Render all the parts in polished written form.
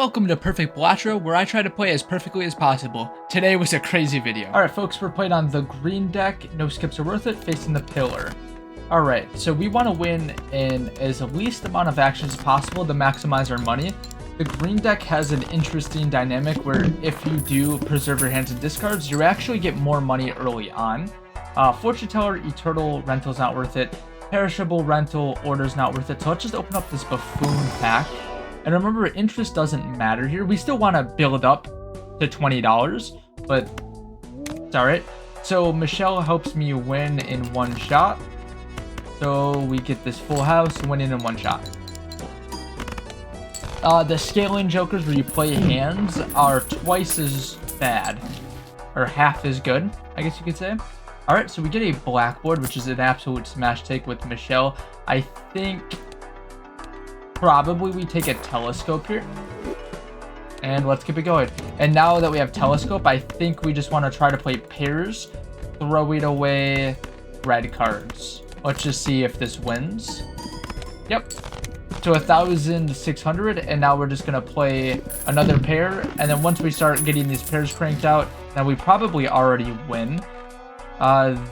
Welcome to Perfect Balatro, where I try to play as perfectly as possible. Today was a crazy video. Alright folks, we're playing on the green deck, no skips are worth it, facing the pillar. Alright, so we want to win in as least amount of actions as possible to maximize our money. The green deck has an interesting dynamic where if you do preserve your hands and discards, you actually get more money early on. Fortune Teller, Eternal Rental's not worth it. Perishable Rental, Order's not worth it. So let's just open up this Buffoon pack. And remember, interest doesn't matter here. We still want to build up to $20, but it's alright. So Michelle helps me win in one shot. So we get this full house, winning in one shot. The scaling jokers where you play hands are twice as bad. Or half as good, I guess you could say. Alright, so we get a blackboard, which is an absolute smash take with Michelle. I think probably we take a telescope here. And let's keep it going. And now that we have telescope, I think we just want to try to play pairs, throwing away red cards. Let's just see if this wins. Yep. So 1,600, and now we're just going to play another pair. And then once we start getting these pairs cranked out, then we probably already win.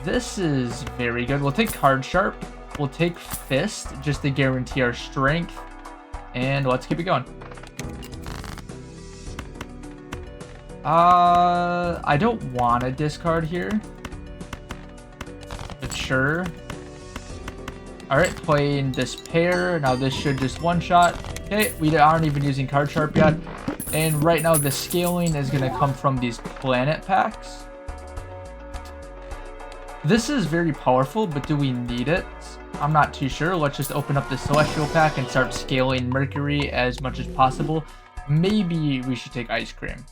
This is very good. We'll take Card Sharp. We'll take Fist just to guarantee our strength. And let's keep it going. I don't want to discard here, but sure. Alright, playing this pair. Now this should just one shot. Okay, we aren't even using Card Sharp yet. And right now the scaling is going to come from these planet packs. This is very powerful, but do we need it? I'm not too sure. Let's just open up the Celestial pack and start scaling Mercury as much as possible. Maybe we should take Ice Cream,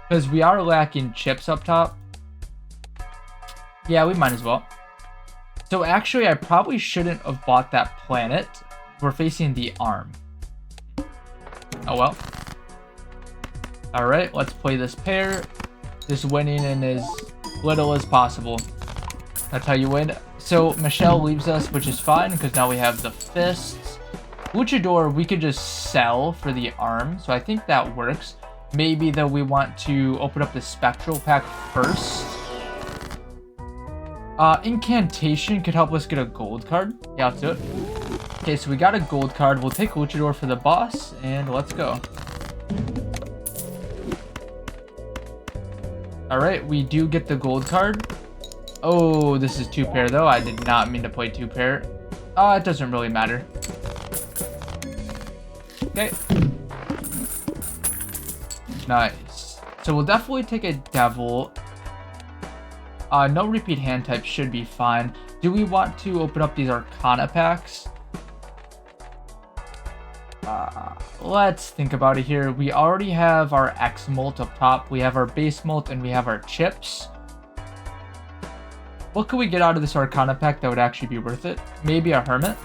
because we are lacking chips up top. Yeah, we might as well. So actually, I probably shouldn't have bought that planet. We're facing the arm. Oh well. Alright, let's play this pair. Just winning in as little as possible. That's how you win. So Michelle leaves us, which is fine because now we have the fists. Luchador, we could just sell for the arm, so I think that works. Maybe though we want to open up the spectral pack first. Incantation could help us get a gold card. Yeah, let's do it. Okay, so we got a gold card. We'll take Luchador for the boss, and let's go. Alright, we do get the gold card. Oh, this is two pair though. I did not mean to play two pair. It doesn't really matter. Okay. Nice. So we'll definitely take a devil. No repeat hand type should be fine. Do we want to open up these Arcana packs? Let's think about it here. We already have our X molt up top. We have our base molt and we have our chips. What could we get out of this Arcana pack that would actually be worth it? Maybe a Hermit.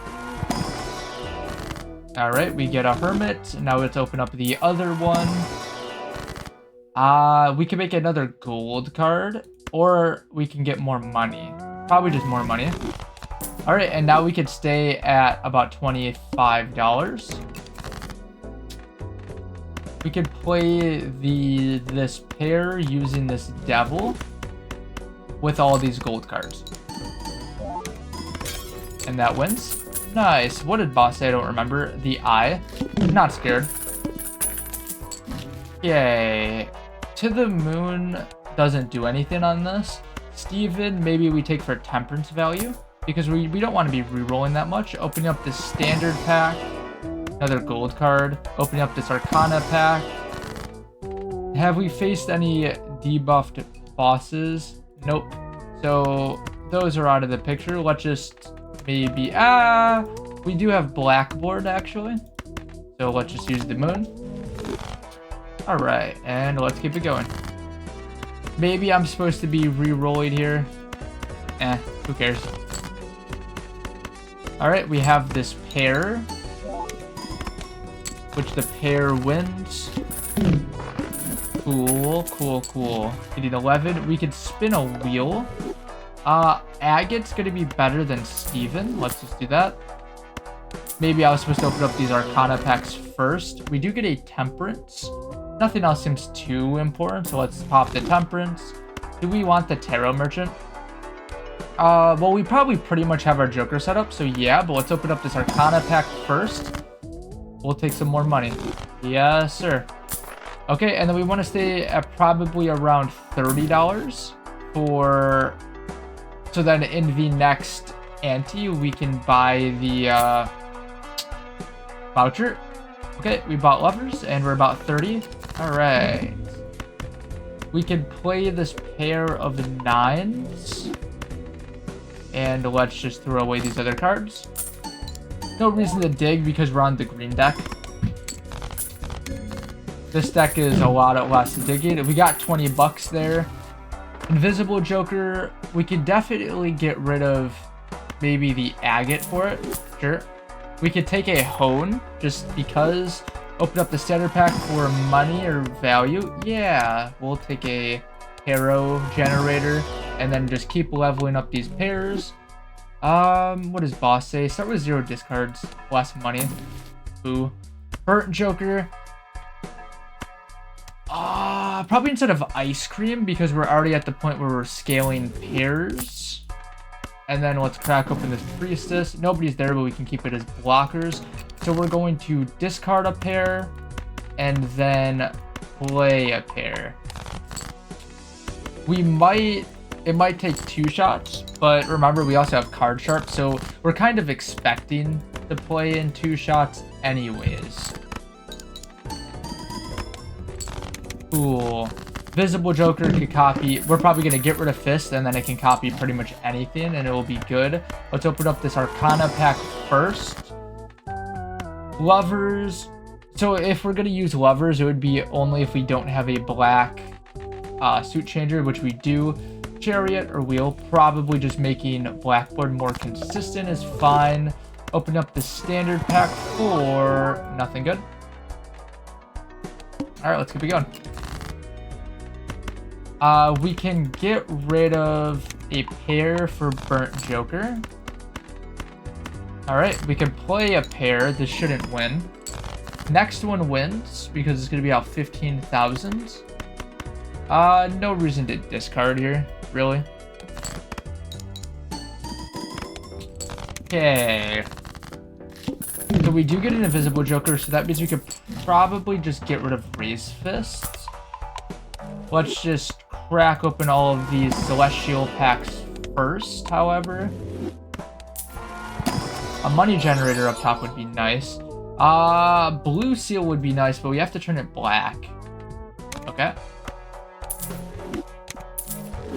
Alright, we get a Hermit. Now let's open up the other one. We can make another gold card, or we can get more money. Probably just more money. Alright, and now we could stay at about $25. We could play this pair using this devil with all these gold cards. And that wins. Nice. What did boss say? I don't remember. The eye. Not scared. Yay. To the Moon doesn't do anything on this. Steven, maybe we take for temperance value, because we don't want to be re-rolling that much. Opening up this standard pack. Another gold card. Opening up this Arcana pack. Have we faced any debuffed bosses? Nope. So those are out of the picture. Let's just maybe... we do have Blackboard, actually. So let's just use the Moon. Alright, and let's keep it going. Maybe I'm supposed to be re-rolling here. Who cares? Alright, we have this pair, which the pair wins. Cool, cool, cool. Getting 11. We could spin a wheel. Agate's gonna be better than Steven. Let's just do that. Maybe I was supposed to open up these Arcana packs first. We do get a temperance. Nothing else seems too important, so let's pop the temperance. Do we want the tarot merchant? Well, we probably pretty much have our Joker set up, so yeah, but let's open up this Arcana pack first. We'll take some more money. Yes, sir. Okay, and then we want to stay at probably around $30 for... So then in the next ante, we can buy the voucher. Okay, we bought levers, and we're about 30. All right. We can play this pair of 9s. And let's just throw away these other cards. No reason to dig because we're on the green deck. This deck is a lot less digging. We got 20 bucks there. Invisible Joker, we could definitely get rid of maybe the agate for it. Sure. We could take a hone just because. Open up the starter pack for money or value. Yeah, we'll take a tarot generator and then just keep leveling up these pairs. What does boss say? Start with 0 discards, less money. Ooh. Burnt Joker. Probably instead of ice cream because we're already at the point where we're scaling pairs. And then let's crack open this priestess. Nobody's there, but we can keep it as blockers. So we're going to discard a pair and then play a pair. It might take 2 shots, but remember we also have card sharp, so we're kind of expecting to play in 2 shots anyways. Cool. Visible Joker could copy. We're probably going to get rid of Fist, and then it can copy pretty much anything, and it will be good. Let's open up this Arcana pack first. Lovers. So if we're going to use lovers, it would be only if we don't have a black suit changer, which we do. Chariot or wheel, probably just making blackboard more consistent is fine. Open up the standard pack for nothing good. All right, let's keep it going. We can get rid of a pair for Burnt Joker. All right, we can play a pair. This shouldn't win. Next one wins because it's going to be out 15,000. No reason to discard here, really. Okay. So we do get an Invisible Joker, so that means we could probably just get rid of Raise Fists. Let's just crack open all of these Celestial packs first, however. A money generator up top would be nice. Blue Seal would be nice, but we have to turn it black. Okay.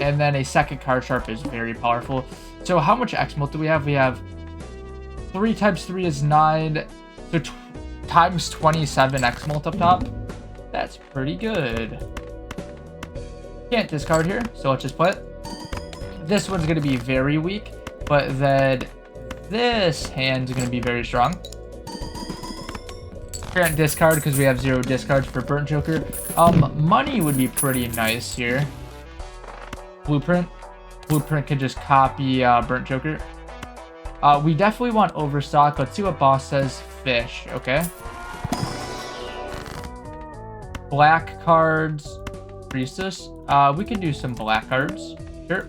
And then a second card sharp is very powerful. So how much X-Mult do we have? We have 3 times 3 is 9. So times 27 X-Mult up top. That's pretty good. Can't discard here, so let's just play it. This one's going to be very weak, but then this hand's going to be very strong. Can't discard because we have 0 discards for Burnt Joker. Money would be pretty nice here. Blueprint. Blueprint could just copy Burnt Joker. We definitely want Overstock. Let's see what boss says. Fish, okay. Black cards. Priestess. We can do some black cards. Sure.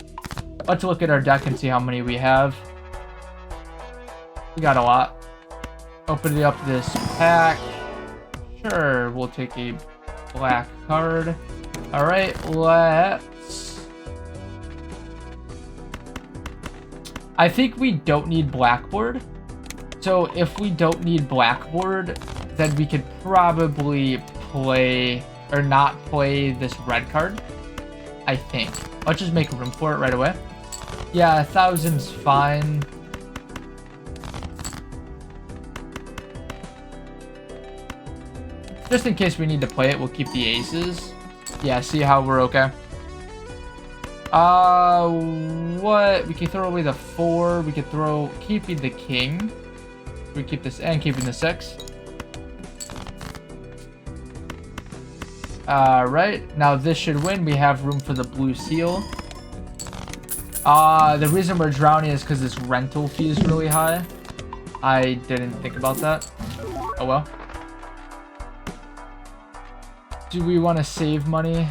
Let's look at our deck and see how many we have. We got a lot. Opening up this pack. Sure, we'll take a black card. Alright, let's... I think we don't need Blackboard. So if we don't need Blackboard, then we could probably play... or not play this red card. I think. Let's just make room for it right away. Yeah, 1,000's fine. Just in case we need to play it, we'll keep the aces. Yeah, see how we're okay. What? We can throw away the 4. We could throw... keeping the king. We keep this and keeping the 6. Alright, now this should win. We have room for the blue seal. The reason we're drowning is because this rental fee is really high. I didn't think about that. Oh well. Do we want to save money?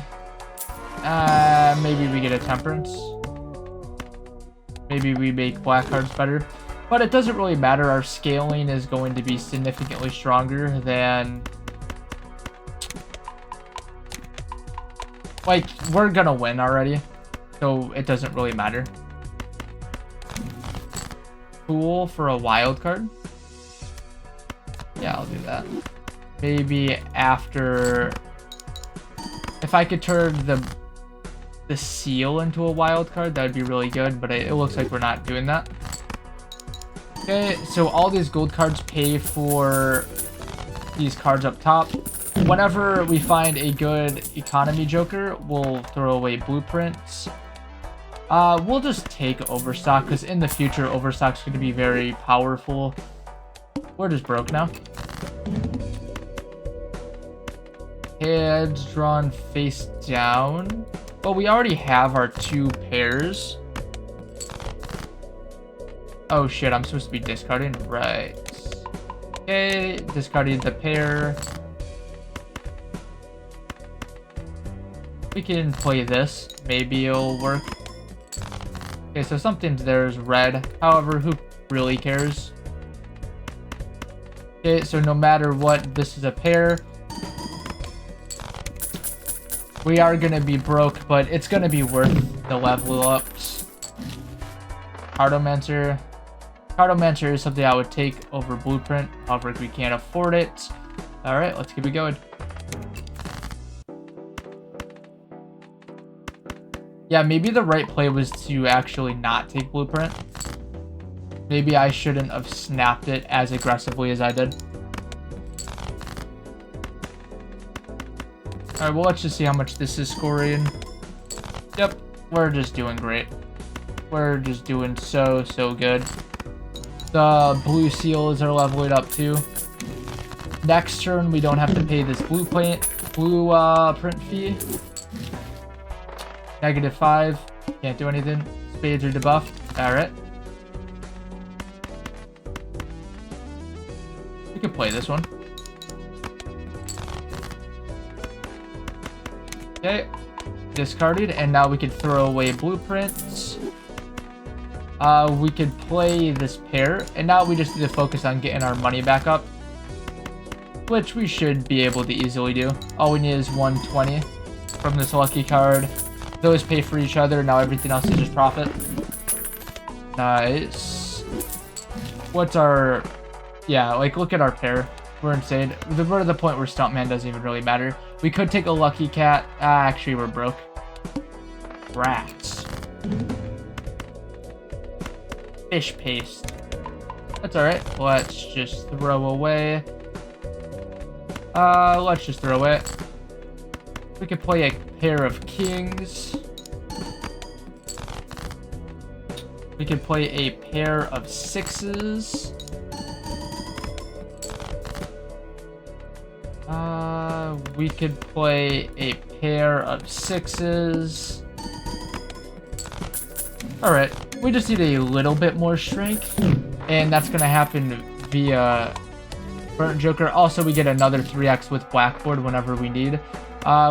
Maybe we get a temperance. Maybe we make black cards better. But it doesn't really matter. Our scaling is going to be significantly stronger than... Like, we're gonna win already. So it doesn't really matter. Cool for a wild card. Yeah, I'll do that. Maybe after... If I could turn the seal into a wild card, that would be really good, but it looks like we're not doing that. Okay, so all these gold cards pay for these cards up top. Whenever we find a good economy joker, we'll throw away blueprints. We'll just take overstock, because in the future, overstock's going to be very powerful. We're just broke now. Heads drawn face down. Well, we already have our 2 pairs. Oh shit, I'm supposed to be discarding? Right. Okay, discarding the pair. We can play this. Maybe it'll work. Okay, so something there is red. However, who really cares? Okay, so no matter what, this is a pair. We are going to be broke, but it's going to be worth the level ups. Cartomancer. Cartomancer is something I would take over Blueprint. However, we can't afford it. Alright, let's keep it going. Yeah, maybe the right play was to actually not take Blueprint. Maybe I shouldn't have snapped it as aggressively as I did. Alright, well, let's just see how much this is scoring. Yep, we're just doing great. We're just doing so good. The blue seals are leveling up too. Next turn, we don't have to pay this blue print fee. -5. Can't do anything. Spades are debuffed. Alright. We can play this one. Okay. Discarded, and now we can throw away blueprints. We could play this pair, and now we just need to focus on getting our money back up, which we should be able to easily do. All we need is 120 from this lucky card. Those pay for each other. Now everything else is just profit. Nice. What's our... Yeah, like, look at our pair. We're insane. We're to the point where Stuntman doesn't even really matter. We could take a lucky cat. Actually, we're broke. Rats. Fish paste. That's alright. Let's just throw away. Let's just throw it. We could play a pair of kings. We could play a pair of sixes. We could play a pair of sixes. Alright, we just need a little bit more strength, and that's gonna happen via Burnt Joker. Also, we get another 3x with Blackboard whenever we need.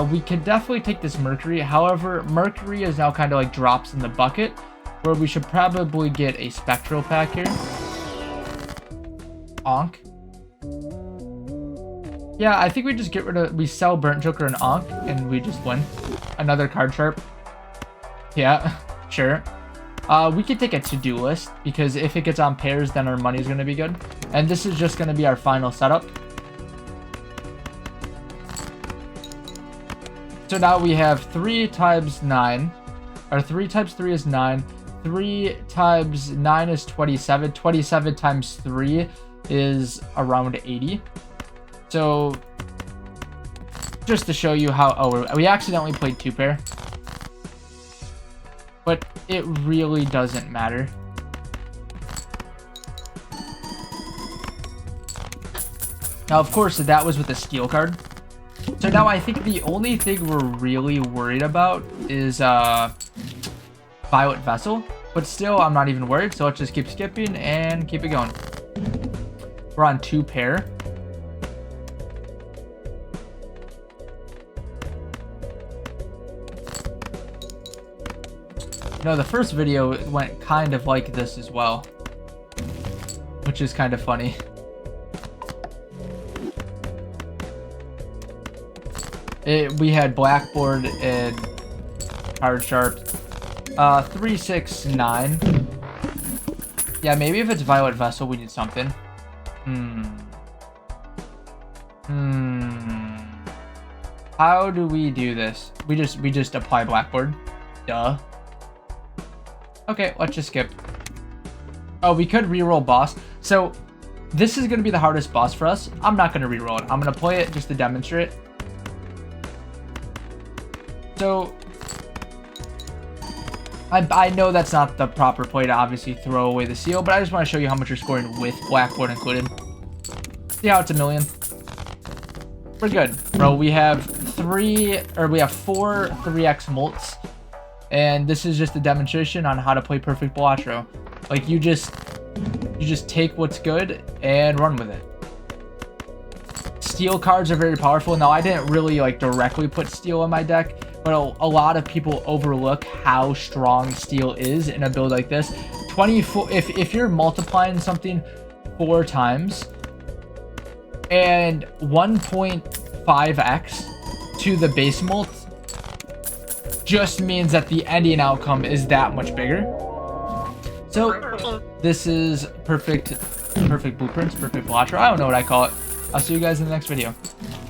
We could definitely take this Mercury. However, Mercury is now kind of like drops in the bucket, where we should probably get a Spectral pack here. Onk. Yeah, I think we just get rid of... We sell Burnt Joker and Onk, and we just win. Another card sharp. Yeah, sure. We could take a to-do list, because if it gets on pairs, then our money's going to be good. And this is just going to be our final setup. So now we have 3 times 9. Or 3 times 3 is 9. 3 times 9 is 27. 27 times 3 is around 80. So, just to show you how... Oh, we accidentally played 2-pair. But it really doesn't matter. Now, of course, that was with a steel card. So now I think the only thing we're really worried about is Violet Vessel. But still, I'm not even worried. So let's just keep skipping and keep it going. We're on 2-pair. No, the first video went kind of like this as well, which is kind of funny. We had blackboard and hard sharp. 369. Yeah, maybe if it's violet vessel, we need something. How do we do this? We just apply blackboard. Duh. Okay, let's just skip. Oh, we could reroll boss. So this is gonna be the hardest boss for us. I'm not gonna reroll it. I'm gonna play it just to demonstrate. So I know that's not the proper play to obviously throw away the seal, but I just want to show you how much you're scoring with blackboard included. See how it's 1,000,000? We're good, bro. We have 4 3x mults, and this is just a demonstration on how to play perfect Balatro. Like you just take what's good and run with it. Steel cards are very powerful. Now I didn't really like directly put steel in my deck, but a lot of people overlook how strong steel is in a build like this. 24, if you're multiplying something 4 times and 1.5x to the base mult, just means that the ending outcome is that much bigger. So this is perfect blueprints, perfect Balatro. I don't know what I call it. I'll see you guys in the next video.